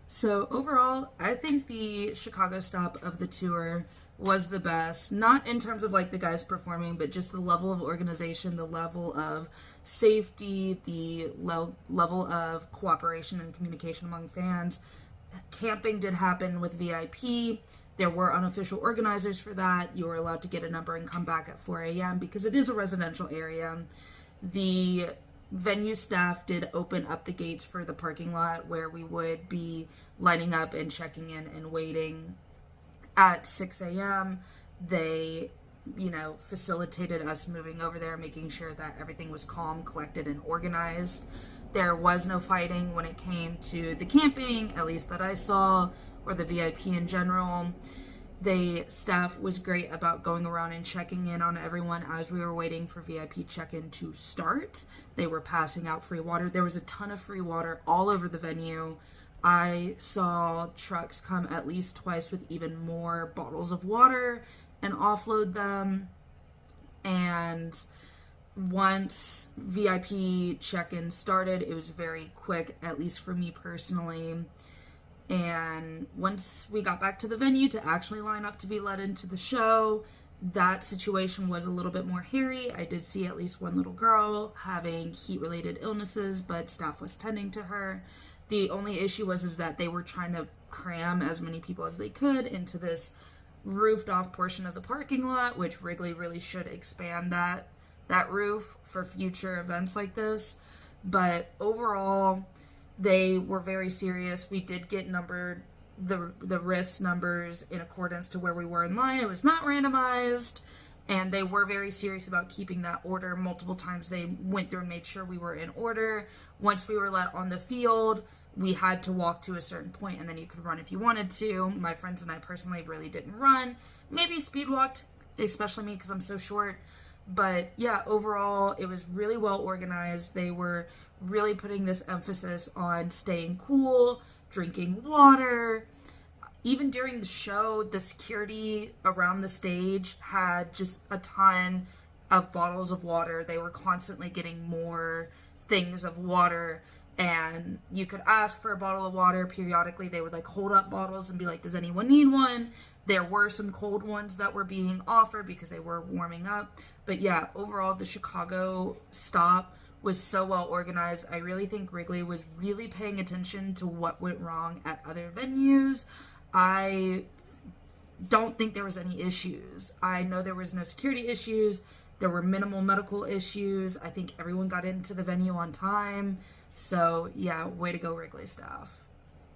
So overall, I think the Chicago stop of the tour was the best. Not in terms of like the guys performing, but just the level of organization, the level of safety, the level of cooperation and communication among fans. Camping did happen with VIP. There were unofficial organizers for that. You were allowed to get a number and come back at 4 a.m. because it is a residential area. The venue staff did open up the gates for the parking lot where we would be lining up and checking in and waiting at 6 a.m. They, facilitated us moving over there, making sure that everything was calm, collected, and organized. There was no fighting when it came to the camping, at least that I saw, or the VIP in general. The staff was great about going around and checking in on everyone as we were waiting for VIP check-in to start. They were passing out free water. There was a ton of free water all over the venue. I saw trucks come at least twice with even more bottles of water and offload them. And once VIP check-in started, it was very quick, at least for me personally. And once we got back to the venue to actually line up to be let into the show, that situation was a little bit more hairy. I did see at least one little girl having heat-related illnesses, but staff was tending to her. The only issue was that they were trying to cram as many people as they could into this roofed-off portion of the parking lot, which Wrigley really should expand that roof for future events like this. But overall, they were very serious. We did get numbered, the wrist numbers in accordance to where we were in line. It was not randomized, and they were very serious about keeping that order. Multiple times they went through and made sure we were in order. Once we were let on the field, we had to walk to a certain point, and then you could run if you wanted to. My friends and I personally really didn't run. Maybe speed walked, especially me because I'm so short. But yeah, overall, it was really well organized. They were really putting this emphasis on staying cool, drinking water. Even during the show, the security around the stage had just a ton of bottles of water. They were constantly getting more things of water, and you could ask for a bottle of water. Periodically, they would hold up bottles and be like, does anyone need one? There were some cold ones that were being offered because they were warming up. But yeah, overall, the Chicago stop was so well organized. I really think Wrigley was really paying attention to what went wrong at other venues. I don't think there was any issues. I know there was no security issues. There were minimal medical issues. I think everyone got into the venue on time. So yeah, way to go, Wrigley staff.